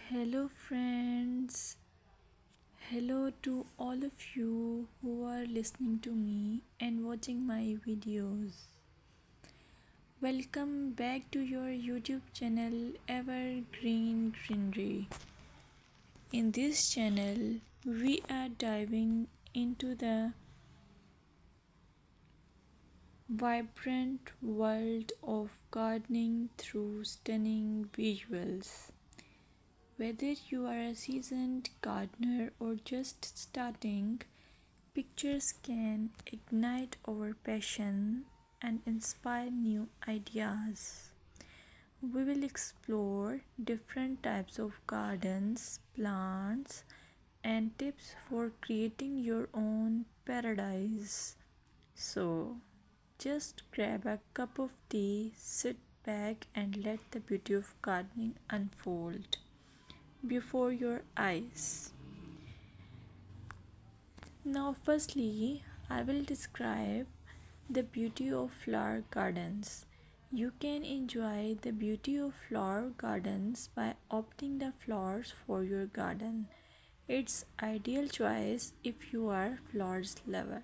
Hello, friends. Hello to all of you who are listening to me and watching my videos. Welcome back to your YouTube channel Evergreen Greenery. In this channel, we are diving into the vibrant world of gardening through stunning visuals. Whether you are a seasoned gardener or just starting, pictures can ignite our passion and inspire new ideas. We will explore different types of gardens, plants, and tips for creating your own paradise. So, just grab a cup of tea, sit back, and let the beauty of gardening unfold before your eyes. Now, firstly, I will describe the beauty of flower gardens. You can enjoy the beauty of flower gardens by opting the flowers for your garden. It's ideal choice if you are flowers lover.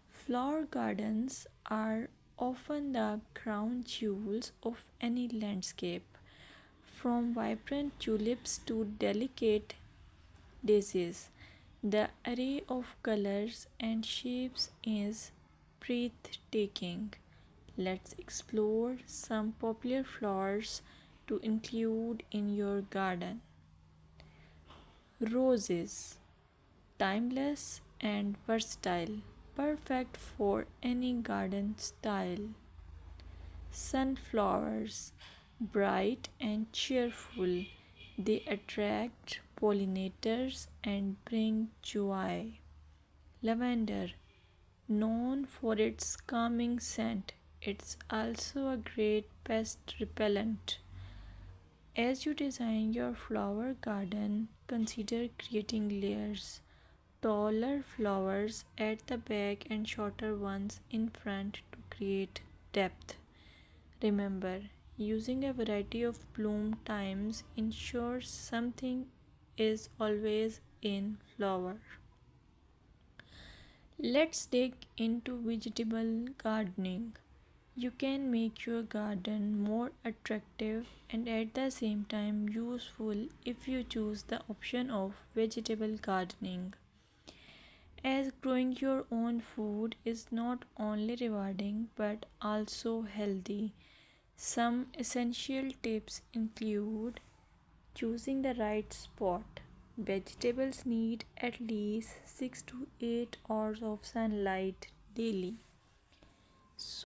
Flower gardens are often the crown jewels of any landscape, from vibrant tulips to delicate daisies. The array of colors and shapes is breathtaking. Let's explore some popular flowers to include in your garden. Roses, timeless and versatile, perfect for any garden style. Sunflowers, bright and cheerful, they attract pollinators and bring joy. Lavender, known for its calming scent, it's also a great pest repellent. As you design your flower garden, consider creating layers. Taller flowers at the back and shorter ones in front to create depth. Remember, using a variety of bloom times ensures something is always in flower. Let's dig into vegetable gardening. You can make your garden more attractive and at the same time useful if you choose the option of vegetable gardening. As growing your own food is not only rewarding but also healthy. Some essential tips include choosing the right spot. Vegetables need at least 6 to 8 hours of sunlight daily.